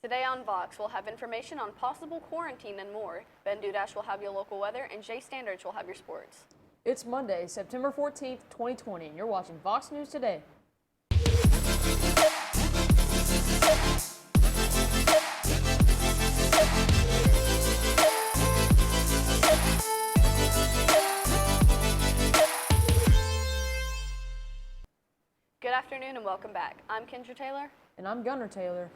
Today on Vox, we'll have information on possible quarantine and more. Ben Dudash will have your local weather, and Jay Standards will have your sports. It's Monday, September 14th, 2020, and you're watching Vox News Today. Good afternoon and welcome back. I'm Kendra Taylor. And I'm Gunnar Taylor.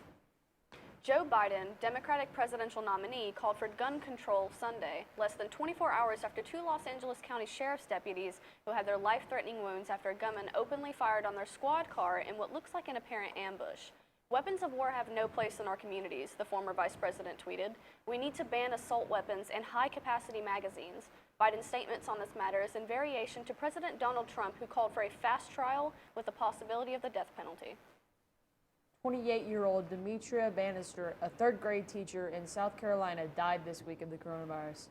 Joe Biden, Democratic presidential nominee, called for gun control Sunday, less than 24 hours after two Los Angeles County Sheriff's deputies who had their life-threatening wounds after a gunman openly fired on their squad car in what looks like an apparent ambush. Weapons of war have no place in our communities, the former vice president tweeted. We need to ban assault weapons and high-capacity magazines. Biden's statements on this matter is in variation to President Donald Trump, who called for a fast trial with the possibility of the death penalty. 28-year-old Demetria Bannister, a third-grade teacher in South Carolina, died this week of the coronavirus.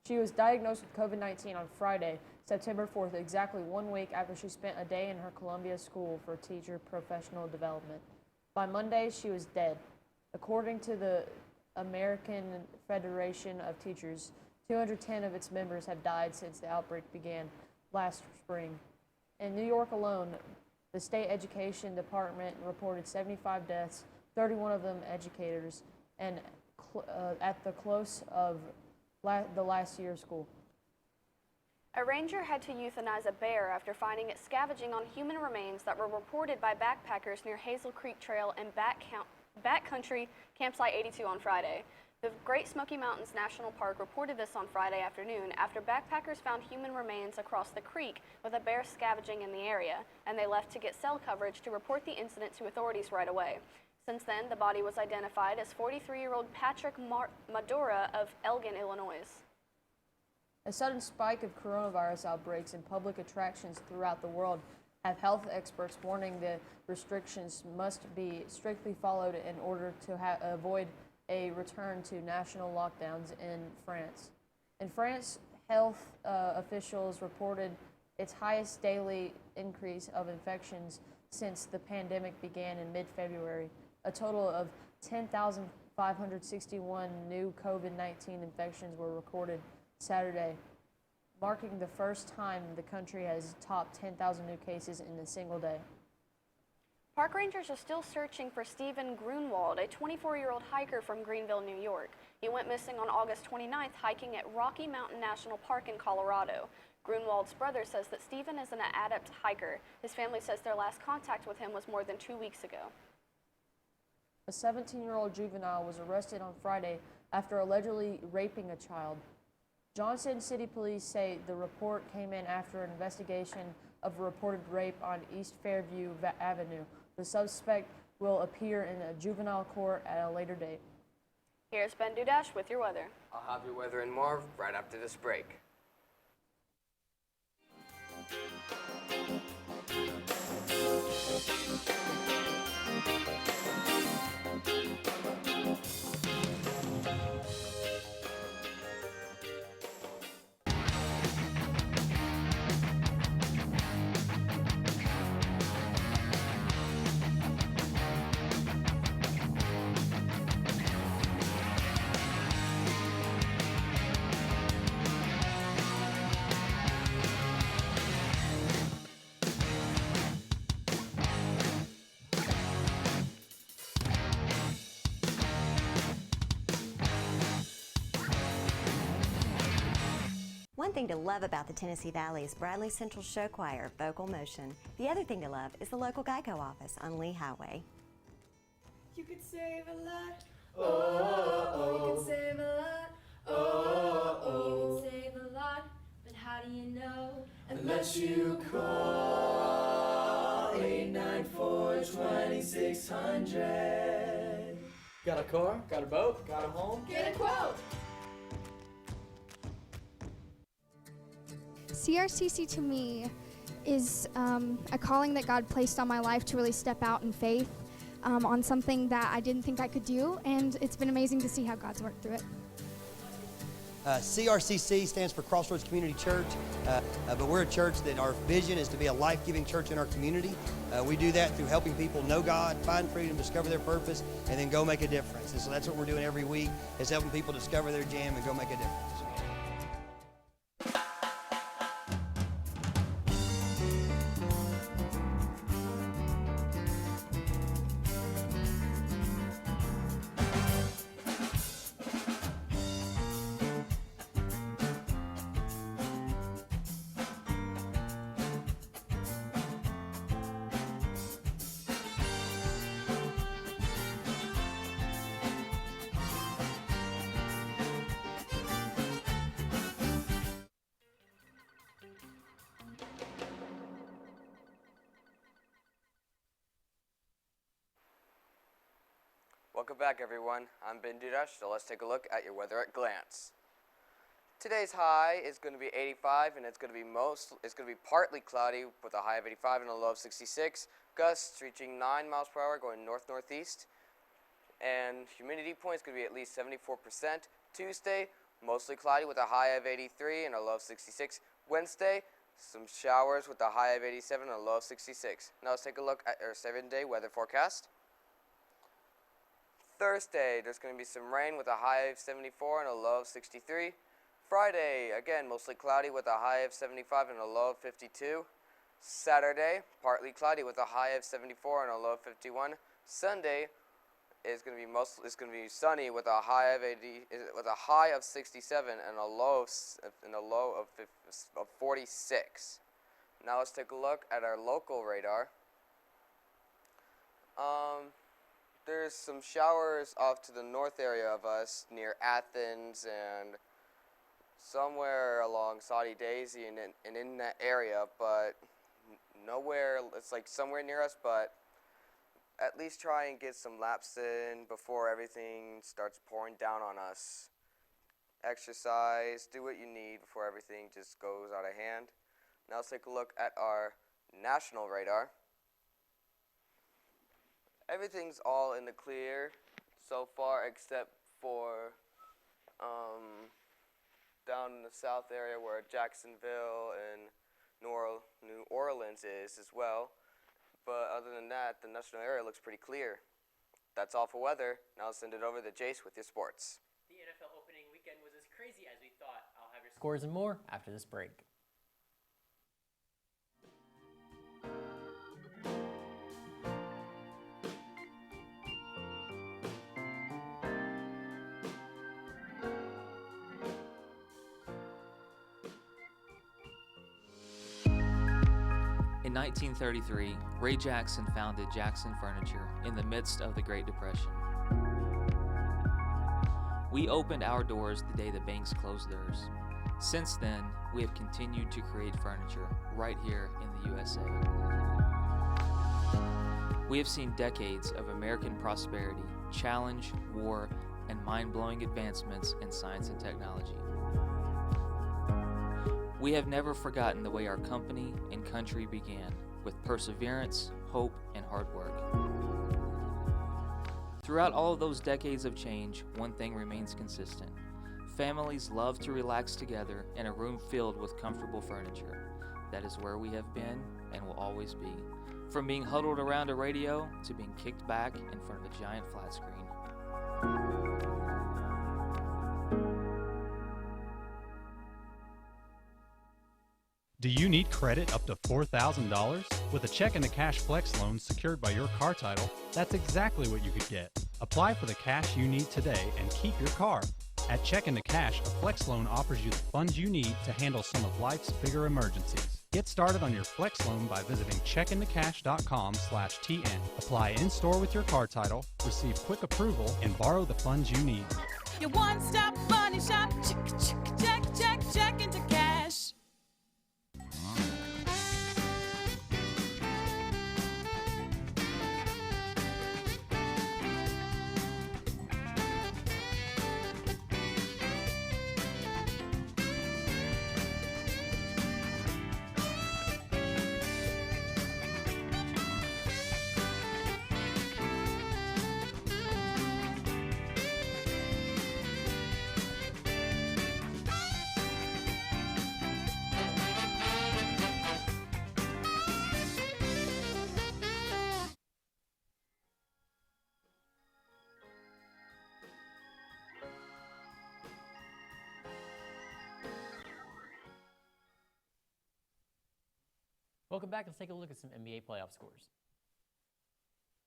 She was diagnosed with COVID-19 on Friday, September 4th, exactly 1 week after she spent a day in her Columbia School for Teacher Professional Development. By Monday, she was dead. According to the American Federation of Teachers, 210 of its members have died since the outbreak began last spring. In New York alone, the state education department reported 75 deaths, 31 of them educators, and at the close of the last year of school. A ranger had to euthanize a bear after finding it scavenging on human remains that were reported by backpackers near Hazel Creek Trail and Backcountry Campsite 82 on Friday. The Great Smoky Mountains National Park reported this on Friday afternoon after backpackers found human remains across the creek with a bear scavenging in the area, and they left to get cell coverage to report the incident to authorities right away. Since then, the body was identified as 43-year-old Patrick Madura of Elgin, Illinois. A sudden spike of coronavirus outbreaks in public attractions throughout the world have health experts warning the restrictions must be strictly followed in order to avoid a return to national lockdowns in France. In France, health officials reported its highest daily increase of infections since the pandemic began in mid-February. A total of 10,561 new COVID-19 infections were recorded Saturday, marking the first time the country has topped 10,000 new cases in a single day. Park rangers are still searching for Stephen Grunwald, a 24-year-old hiker from Greenville, New York. He went missing on August 29th hiking at Rocky Mountain National Park in Colorado. Grunwald's brother says that Stephen is an adept hiker. His family says their last contact with him was more than 2 weeks ago. A 17-year-old juvenile was arrested on Friday after allegedly raping a child. Johnson City Police say the report came in after an investigation of a reported rape on East Fairview Avenue. The suspect will appear in a juvenile court at a later date. Here's Ben Dudash with your weather. I'll have your weather and more right after this break. One thing to love about the Tennessee Valley is Bradley Central Show Choir, Vocal Motion. The other thing to love is the local Geico office on Lee Highway. You could save a lot. Oh, you could save a lot. Oh, you could save a lot. But how do you know? Unless you call 894-2600. Got a car? Got a boat? Got a home? Get a quote. CRCC to me is a calling that God placed on my life to really step out in faith on something that I didn't think I could do, and it's been amazing to see how God's worked through it. CRCC stands for Crossroads Community Church, but we're a church that our vision is to be a life-giving church in our community. We do that through helping people know God, find freedom, discover their purpose, and then go make a difference. And so that's what we're doing every week, is helping people discover their jam and go make a difference. Welcome back, everyone. I'm Ben Dudash, so let's take a look at your weather at glance. Today's high is going to be 85, and it's going to be partly cloudy with a high of 85 and a low of 66. Gusts reaching 9 miles per hour going north-northeast. And humidity point is going to be at least 74%. Tuesday, mostly cloudy with a high of 83 and a low of 66. Wednesday, some showers with a high of 87 and a low of 66. Now let's take a look at our 7-day weather forecast. Thursday, there's going to be some rain with a high of 74 and a low of 63. Friday, again, mostly cloudy with a high of 75 and a low of 52. Saturday, partly cloudy with a high of 74 and a low of 51. Sunday is going to be sunny with a high of 67 and a low of 46. Now let's take a look at our local radar. There's some showers off to the north area of us near Athens and somewhere along Saudi Daisy and in that area, but nowhere, it's like somewhere near us, but at least try and get some laps in before everything starts pouring down on us. Exercise, do what you need before everything just goes out of hand. Now let's take a look at our national radar. Everything's all in the clear so far except for down in the south area where Jacksonville and New Orleans is as well. But other than that, the national area looks pretty clear. That's all for weather. Now I'll send it over to Jace with your sports. The NFL opening weekend was as crazy as we thought. I'll have your scores and more after this break. In 1933, Ray Jackson founded Jackson Furniture in the midst of the Great Depression. We opened our doors the day the banks closed theirs. Since then, we have continued to create furniture right here in the USA. We have seen decades of American prosperity, challenge, war, and mind-blowing advancements in science and technology. We have never forgotten the way our company and country began, with perseverance, hope, and hard work. Throughout all of those decades of change, one thing remains consistent. Families love to relax together in a room filled with comfortable furniture. That is where we have been and will always be. From being huddled around a radio to being kicked back in front of a giant flat screen. Do you need credit up to $4,000? With a check and the cash flex loan secured by your car title, that's exactly what you could get. Apply for the cash you need today and keep your car. At Check into Cash, a flex loan offers you the funds you need to handle some of life's bigger emergencies. Get started on your flex loan by visiting checkintocash.com/TN. Apply in-store with your car title, receive quick approval, and borrow the funds you need. Your one-stop money shop, check into cash. Welcome back. Let's take a look at some NBA playoff scores.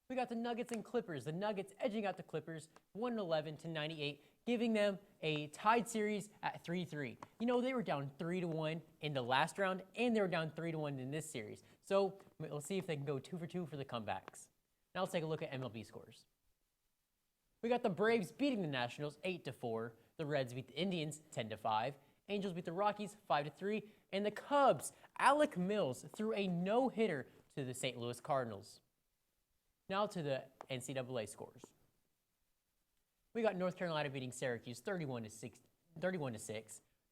We got the Nuggets and Clippers. The Nuggets edging out the Clippers 111-98, giving them a tied series at 3-3. You know, they were down 3-1 in the last round, and they were down 3-1 in this series. So we'll see if they can go 2 for 2 for the comebacks. Now let's take a look at MLB scores. We got the Braves beating the Nationals 8-4. The Reds beat the Indians 10-5. Angels beat the Rockies 5-3. And the Cubs, Alec Mills threw a no-hitter to the St. Louis Cardinals. Now to the NCAA scores. We got North Carolina beating Syracuse 31-6.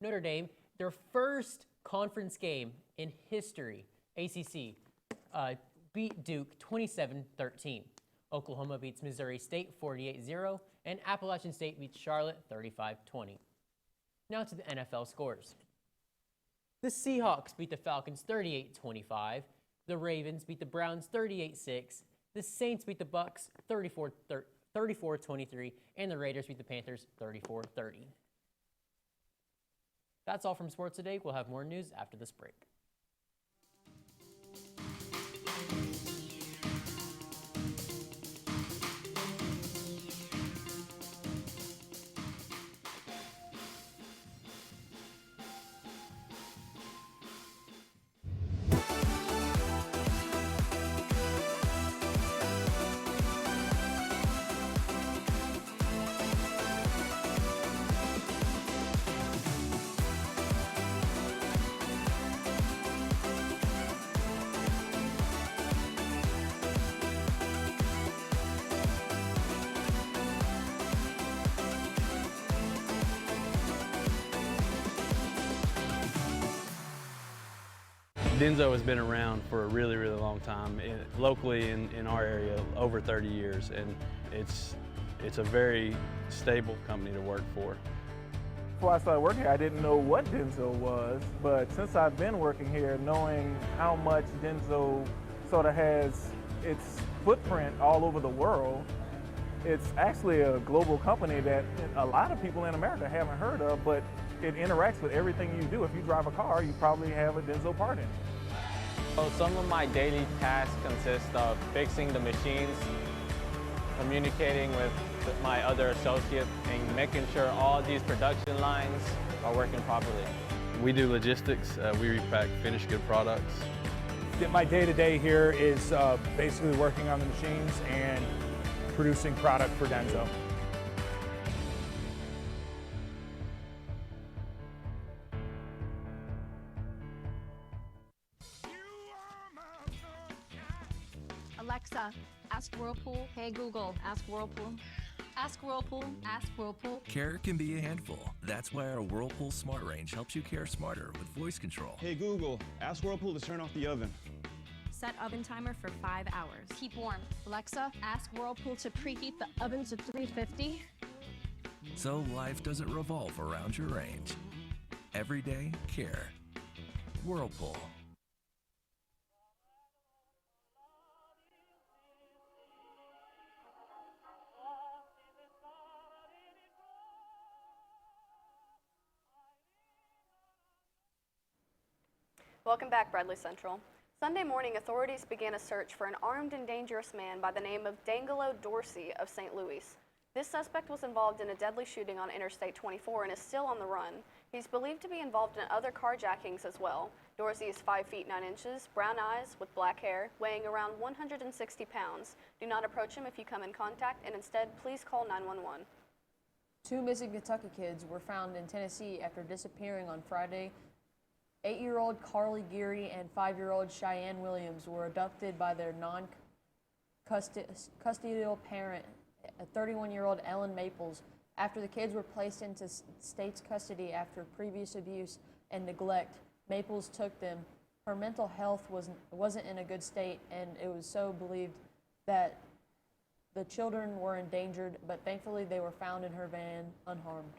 Notre Dame, their first conference game in history, ACC, beat Duke 27-13. Oklahoma beats Missouri State 48-0, and Appalachian State beats Charlotte 35-20. Now to the NFL scores. The Seahawks beat the Falcons 38-25. The Ravens beat the Browns 38-6. The Saints beat the Bucks 34-23, and the Raiders beat the Panthers 34-30. That's all from Sports Today. We'll have more news after this break. Denso has been around for a really, really long time, locally in our area, over 30 years, and it's a very stable company to work for. Before I started working here, I didn't know what Denso was, but since I've been working here, knowing how much Denso sort of has its footprint all over the world, it's actually a global company that a lot of people in America haven't heard of, but it interacts with everything you do. If you drive a car, you probably have a Denso part in it. So some of my daily tasks consist of fixing the machines, communicating with my other associates, and making sure all these production lines are working properly. We do logistics. We repack finished good products. My day-to-day here is basically working on the machines and producing product for Denso. Alexa, ask Whirlpool. Hey Google, ask Whirlpool. Ask Whirlpool, ask Whirlpool. Care can be a handful. That's why our Whirlpool Smart Range helps you care smarter with voice control. Hey Google, ask Whirlpool to turn off the oven. Set oven timer for 5 hours. Keep warm. Alexa, ask Whirlpool to preheat the oven to 350. So life doesn't revolve around your range. Everyday care. Whirlpool. Welcome back, Bradley Central. Sunday morning, authorities began a search for an armed and dangerous man by the name of Dangelo Dorsey of St. Louis. This suspect was involved in a deadly shooting on Interstate 24 and is still on the run. He's believed to be involved in other carjackings as well. Dorsey is 5 feet 9 inches, brown eyes with black hair, weighing around 160 pounds. Do not approach him if you come in contact, and instead, please call 911. 2 missing Kentucky kids were found in Tennessee after disappearing on Friday. 8-year-old Carly Geary and 5-year-old Cheyenne Williams were abducted by their non-custodial parent, 31-year-old Ellen Maples, after the kids were placed into state's custody after previous abuse and neglect. Maples took them. Her mental health wasn't in a good state, and it was so believed that the children were endangered, but thankfully they were found in her van unharmed.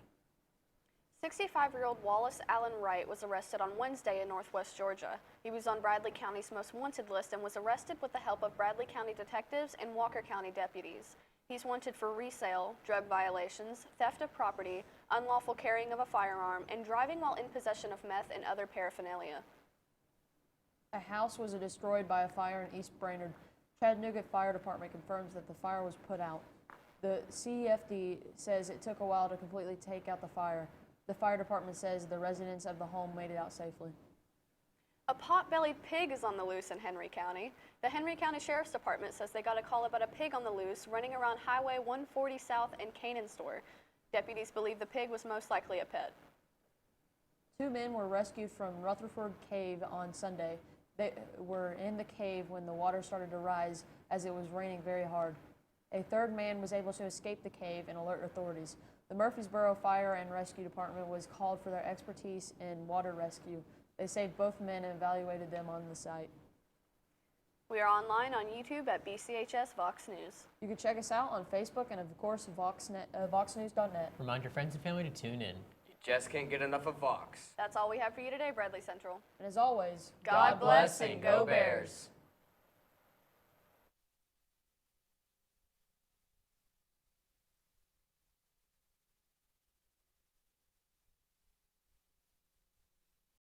65-year-old Wallace Allen Wright was arrested on Wednesday in northwest Georgia. He was on Bradley County's most wanted list and was arrested with the help of Bradley County detectives and Walker County deputies. He's wanted for resale, drug violations, theft of property, unlawful carrying of a firearm, and driving while in possession of meth and other paraphernalia. A house was destroyed by a fire in East Brainerd. Chattanooga Fire Department confirms that the fire was put out. The CFD says it took a while to completely take out the fire. The fire department says the residents of the home made it out safely. A pot-bellied pig is on the loose in Henry County. The Henry County Sheriff's Department says they got a call about a pig on the loose running around Highway 140 South in Canaan Store. Deputies believe the pig was most likely a pet. 2 men were rescued from Rutherford Cave on Sunday. They were in the cave when the water started to rise as it was raining very hard. A third man was able to escape the cave and alert authorities. The Murfreesboro Fire and Rescue Department was called for their expertise in water rescue. They saved both men and evaluated them on the site. We are online on YouTube at BCHS VOX News. You can check us out on Facebook and, of course, VoxNews.net. Remind your friends and family to tune in. You just can't get enough of Vox. That's all we have for you today, Bradley Central. And as always, God bless and go Bears.